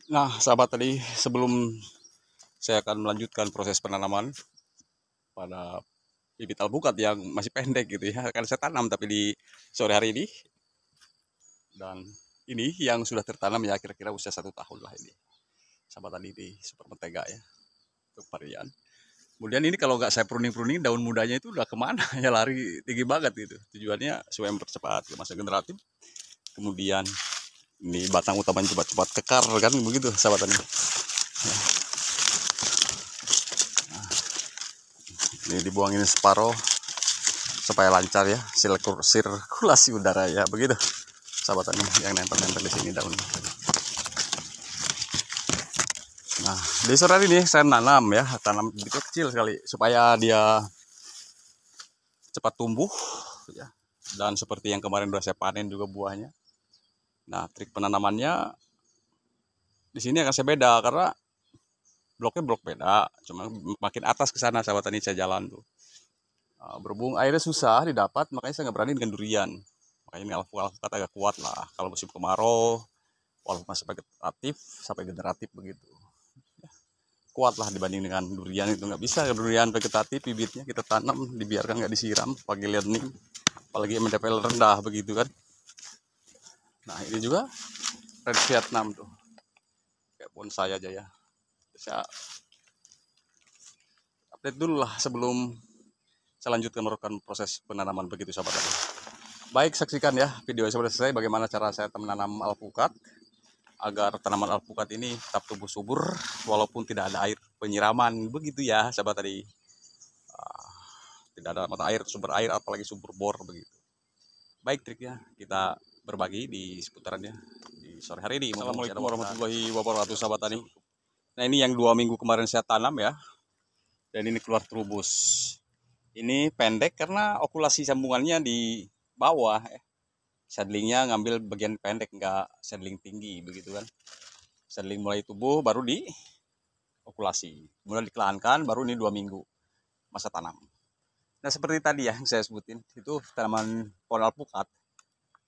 Nah, sahabat tadi sebelum saya akan melanjutkan proses penanaman pada bibit alpukat yang masih pendek gitu ya, akan saya tanam tapi di sore hari ini. Dan ini yang sudah tertanam ya kira-kira usia 1 tahun lah ini. Sahabat tadi di super mentega ya, untuk varian. Kemudian ini kalau nggak saya pruning-pruning daun mudanya itu udah kemana ya, lari tinggi banget gitu. Tujuannya supaya mempercepat ke masa generatif. Kemudian ini batang utamanya cepat-cepat kekar kan begitu sahabat tadi. Ini dibuangin separoh supaya lancar ya sirkulasi udara ya begitu sahabat tani yang nempel-nempel di sini daun. Nah di sore hari ini saya tanam bibit kecil sekali supaya dia cepat tumbuh ya, dan seperti yang kemarin sudah saya panen juga buahnya. Nah trik penanamannya di sini akan saya beda karena bloknya blok beda, cuma makin atas ke sana sahabat tani saya jalan tuh. Berhubung airnya susah didapat, makanya saya nggak berani dengan durian. Makanya ini alpukat agak kuat lah. Kalau musim kemarau, walaupun masih vegetatif sampai generatif begitu. Kuat lah dibanding dengan durian, itu nggak bisa durian vegetatif bibitnya kita tanam dibiarkan nggak disiram pakai learning, apalagi MDPL rendah begitu kan. Nah ini juga red Vietnam tuh kayak bonsai aja ya. Saya update dulu lah sebelum saya lanjutkan melakukan proses penanaman begitu sahabat. Baik, saksikan ya video yang sudah selesai bagaimana cara saya menanam alpukat agar tanaman alpukat ini tetap tumbuh subur walaupun tidak ada air penyiraman begitu ya sahabat tadi. Tidak ada mata air, sumber air, apalagi sumber bor begitu. Baik triknya kita berbagi di seputarannya di sore hari ini. Assalamualaikum warahmatullahi wabarakatuh sahabat tani. Nah ini yang 2 minggu kemarin saya tanam ya, dan ini keluar terubus. Ini pendek karena okulasi sambungannya di bawah. Seedlingnya ngambil bagian pendek, nggak seedling tinggi begitu kan. Seedling mulai tumbuh baru di okulasi, kemudian dikelankan baru ini 2 minggu masa tanam. Nah seperti tadi ya yang saya sebutin, itu tanaman pohon alpukat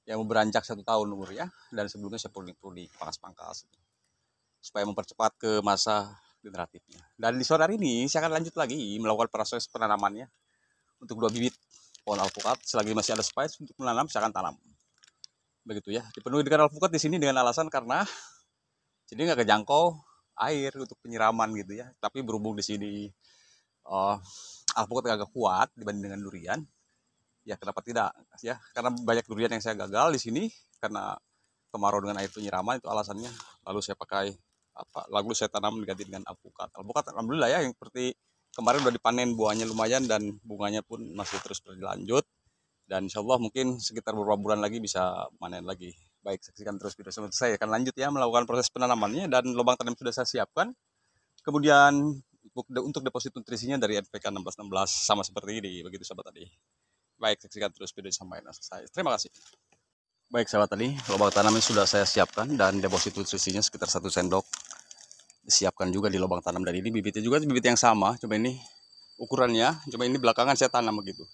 yang beranjak 1 tahun umur ya, dan sebelumnya saya pruning-pruning, pangkas-pangkas supaya mempercepat ke masa generatifnya. Dan di sore hari ini saya akan lanjut lagi melakukan proses penanamannya untuk 2 bibit pohon alpukat. Selagi masih ada space untuk menanam, saya akan tanam. Begitu ya. Dipenuhi dengan alpukat di sini dengan alasan karena jadi nggak kejangkau air untuk penyiraman gitu ya. Tapi berhubung di sini alpukat agak kuat dibanding dengan durian, ya kenapa tidak ya, karena banyak durian yang saya gagal di sini karena kemarau dengan air penyiraman, itu alasannya. Lalu saya pakai lalu saya tanam diganti dengan alpukat. Alhamdulillah ya, yang seperti kemarin udah dipanen, buahnya lumayan dan bunganya pun masih terus berlanjut, dan insya Allah mungkin sekitar beberapa bulan lagi bisa panen lagi. Baik, saksikan terus video selanjutnya. Saya akan lanjut ya melakukan proses penanamannya, dan lubang tanam sudah saya siapkan. Kemudian untuk deposit nutrisinya dari NPK 1616 sama seperti ini begitu sahabat tadi. Baik, saksikan terus video sampai selesai. Terima kasih. Baik sahabat tadi, lubang tanamnya sudah saya siapkan dan deposit nutrisinya sekitar 1 sendok disiapkan juga di lubang tanam. Dan ini bibitnya juga bibit yang sama, cuma ini ukurannya, cuma ini belakangan saya tanam begitu.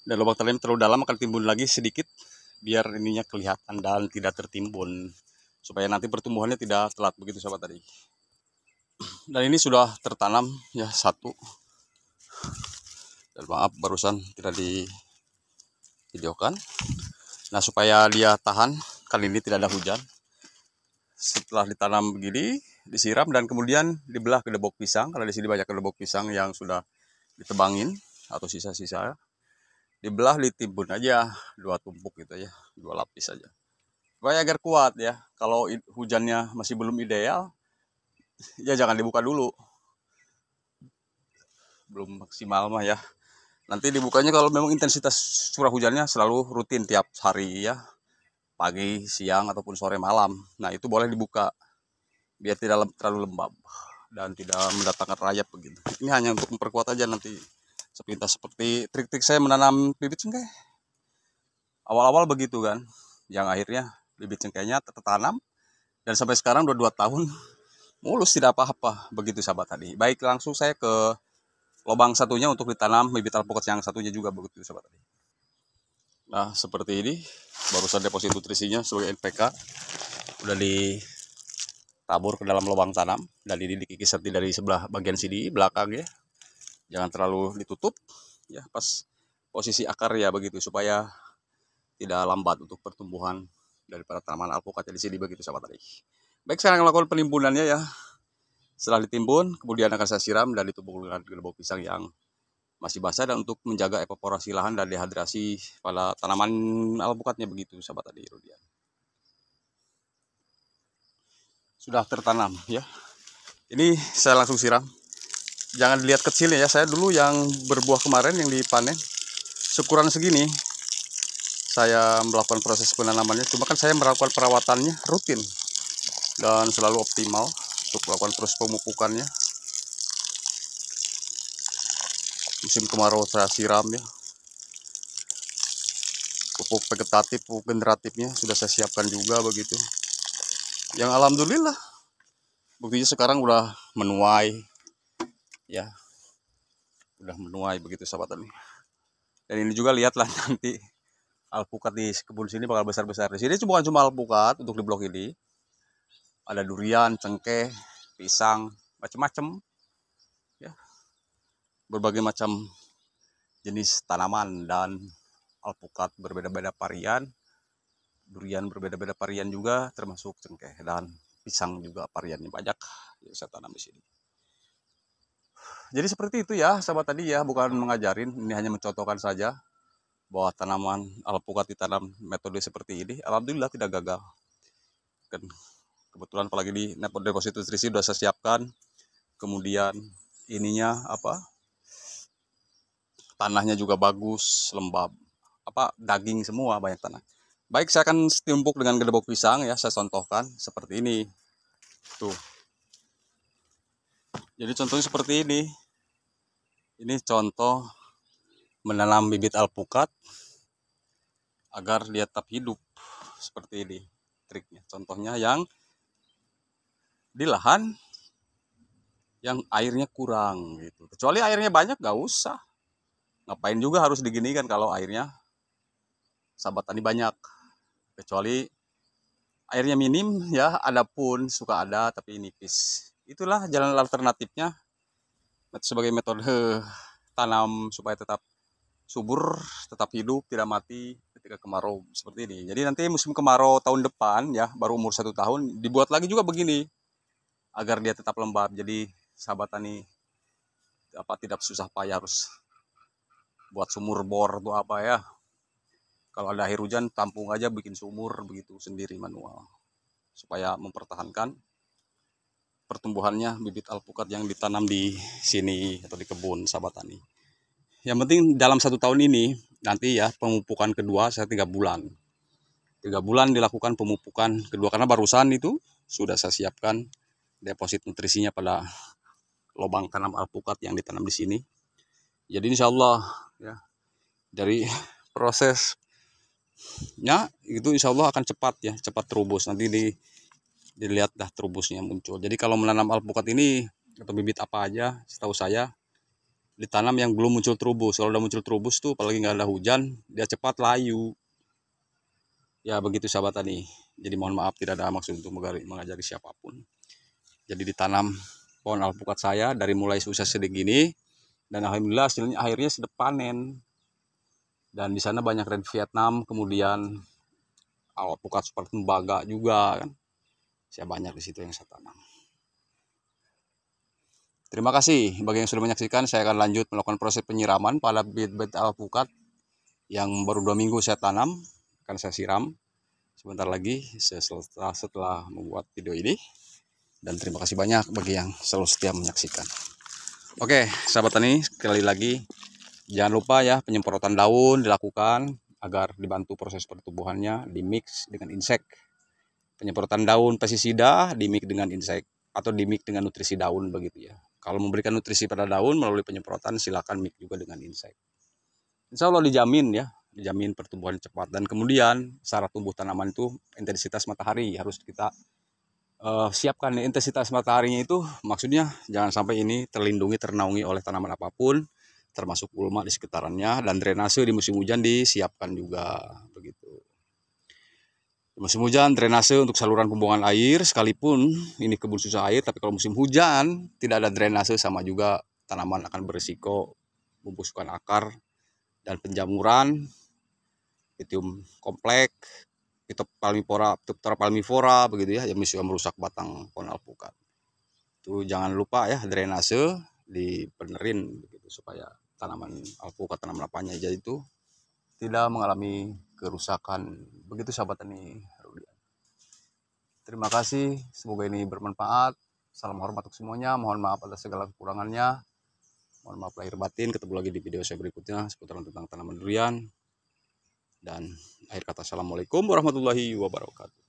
Dan lubang tanam terlalu dalam akan timbun lagi sedikit biar ininya kelihatan dan tidak tertimbun, supaya nanti pertumbuhannya tidak telat begitu sahabat tadi. Dan ini sudah tertanam ya satu, dan maaf barusan tidak di videokan. Nah supaya dia tahan, kali ini tidak ada hujan. Setelah ditanam begini, disiram dan kemudian dibelah ke kedebok pisang. Karena di sini banyak kedebok pisang yang sudah ditebangin atau sisa-sisa, dibelah, ditimbun aja 2 tumpuk gitu ya, 2 lapis aja. Supaya agar kuat ya. Kalau hujannya masih belum ideal, ya jangan dibuka dulu. Belum maksimal mah ya. Nanti dibukanya kalau memang intensitas curah hujannya selalu rutin tiap hari ya, pagi, siang, ataupun sore malam. Nah itu boleh dibuka biar tidak terlalu lembab dan tidak mendatangkan rayap begitu. Ini hanya untuk memperkuat aja nanti sepintas, seperti trik-trik saya menanam bibit cengkeh. Awal-awal begitu kan, yang akhirnya bibit cengkehnya tertanam dan sampai sekarang udah 2 tahun mulus tidak apa-apa begitu sahabat tadi. Baik, langsung saya ke lubang satunya untuk ditanam bibit alpukat yang satunya juga begitu sahabat tadi. Nah seperti ini, barusan deposit nutrisinya sebagai NPK udah tabur ke dalam lubang tanam, dan ini dikikis dari sebelah bagian sini belakang ya, jangan terlalu ditutup ya, pas posisi akar ya begitu, supaya tidak lambat untuk pertumbuhan daripada tanaman alpukat di sini begitu sahabat tani. Baik, sekarang lakukan penimbunannya ya. Setelah ditimbun, kemudian akan saya siram dan ditumbuk dengan gerbok pisang yang masih basah, dan untuk menjaga evaporasi lahan dan dehidrasi pada tanaman alpukatnya begitu sahabat tani Rudian. Sudah tertanam ya. Ini saya langsung siram. Jangan dilihat kecilnya ya. Saya dulu yang berbuah kemarin yang dipanen seukuran segini, saya melakukan proses penanamannya. Cuma kan saya melakukan perawatannya rutin dan selalu optimal untuk melakukan proses pemupukannya. Musim kemarau saya siram ya. Pupuk vegetatif, pupuk generatifnya sudah saya siapkan juga begitu. Yang alhamdulillah buktinya sekarang udah menuai ya, udah menuai begitu sahabat tani. Dan ini juga lihatlah nanti alpukat di kebun sini bakal besar-besar. Di sini bukan cuma alpukat untuk di blok ini, ada durian, cengkeh, pisang, macam-macam ya, berbagai macam jenis tanaman dan alpukat berbeda-beda varian. Durian berbeda-beda varian juga, termasuk cengkeh dan pisang juga variannya banyak yang saya tanam di sini. Jadi seperti itu ya sahabat tadi ya, bukan mengajarin, ini hanya mencontohkan saja bahwa tanaman alpukat ditanam metode seperti ini alhamdulillah tidak gagal. Dan kebetulan apalagi di deposit nutrisi sudah saya siapkan, kemudian ininya tanahnya juga bagus, lembab, daging semua, banyak tanah. Baik, saya akan tumpuk dengan gerbok pisang ya, saya contohkan seperti ini. Tuh. Jadi contohnya seperti ini. Ini contoh menanam bibit alpukat agar dia tetap hidup. Seperti ini triknya. Contohnya yang di lahan yang airnya kurang gitu. Kecuali airnya banyak gak usah. Ngapain juga harus diginikan kalau airnya sahabat tani banyak. Kecuali airnya minim ya, ada pun suka ada tapi nipis. Itulah jalan alternatifnya sebagai metode tanam supaya tetap subur, tetap hidup, tidak mati ketika kemarau seperti ini. Jadi nanti musim kemarau tahun depan ya, baru umur 1 tahun, dibuat lagi juga begini agar dia tetap lembab. Jadi sahabat tani tidak susah payah harus buat sumur bor atau apa ya. Kalau ada air hujan, tampung aja bikin sumur begitu sendiri manual. Supaya mempertahankan pertumbuhannya bibit alpukat yang ditanam di sini atau di kebun sahabat tani. Yang penting dalam 1 tahun ini, nanti ya pemupukan kedua saya 3 bulan. 3 bulan dilakukan pemupukan kedua, karena barusan itu sudah saya siapkan deposit nutrisinya pada lubang tanam alpukat yang ditanam di sini. Jadi insya Allah ya, dari proses itu insya Allah akan cepat ya, cepat terubus. Nanti dilihat dah terubusnya muncul. Jadi kalau menanam alpukat ini atau bibit apa aja, setahu saya ditanam yang belum muncul terubus. Kalau udah muncul terubus tuh, apalagi nggak ada hujan, dia cepat layu. Ya begitu sahabat tani. Jadi mohon maaf, tidak ada maksud untuk mengajari siapapun. Jadi ditanam pohon alpukat saya dari mulai susah segini, dan alhamdulillah hasilnya akhirnya sudah panen. Dan di sana banyak red Vietnam, kemudian alpukat super tembaga juga kan. Saya banyak di situ yang saya tanam. Terima kasih bagi yang sudah menyaksikan. Saya akan lanjut melakukan proses penyiraman pada bibit alpukat yang baru 2 minggu saya tanam. Akan saya siram sebentar lagi setelah membuat video ini. Dan terima kasih banyak bagi yang selalu setia menyaksikan. Oke, sahabat tani, sekali lagi jangan lupa ya, penyemprotan daun dilakukan agar dibantu proses pertumbuhannya, dimix dengan insek. Penyemprotan daun pestisida dimix dengan insek atau dimix dengan nutrisi daun begitu ya. Kalau memberikan nutrisi pada daun melalui penyemprotan, silakan mix juga dengan insek. Insya Allah dijamin ya, dijamin pertumbuhan cepat. Dan kemudian syarat tumbuh tanaman itu intensitas matahari harus kita siapkan. Intensitas mataharinya itu maksudnya jangan sampai ini terlindungi, ternaungi oleh tanaman apapun, termasuk gulma di sekitarannya, dan drainase di musim hujan disiapkan juga begitu. Musim hujan drainase untuk saluran pembuangan air, sekalipun ini kebun susah air, tapi kalau musim hujan tidak ada drainase sama juga tanaman akan berisiko membusukkan akar dan penjamuran, Pitium kompleks, Phytophthora palmivora begitu ya, yang bisa merusak batang pohon alpukat. Itu jangan lupa ya drainase dibenerin begitu supaya tanaman alpukat, tanaman apanya aja itu tidak mengalami kerusakan. Begitu sahabat tani Rudian. Terima kasih, semoga ini bermanfaat. Salam hormat untuk semuanya, mohon maaf atas segala kekurangannya. Mohon maaf lahir batin, ketemu lagi di video saya berikutnya seputaran tentang tanaman durian. Dan akhir kata, assalamualaikum warahmatullahi wabarakatuh.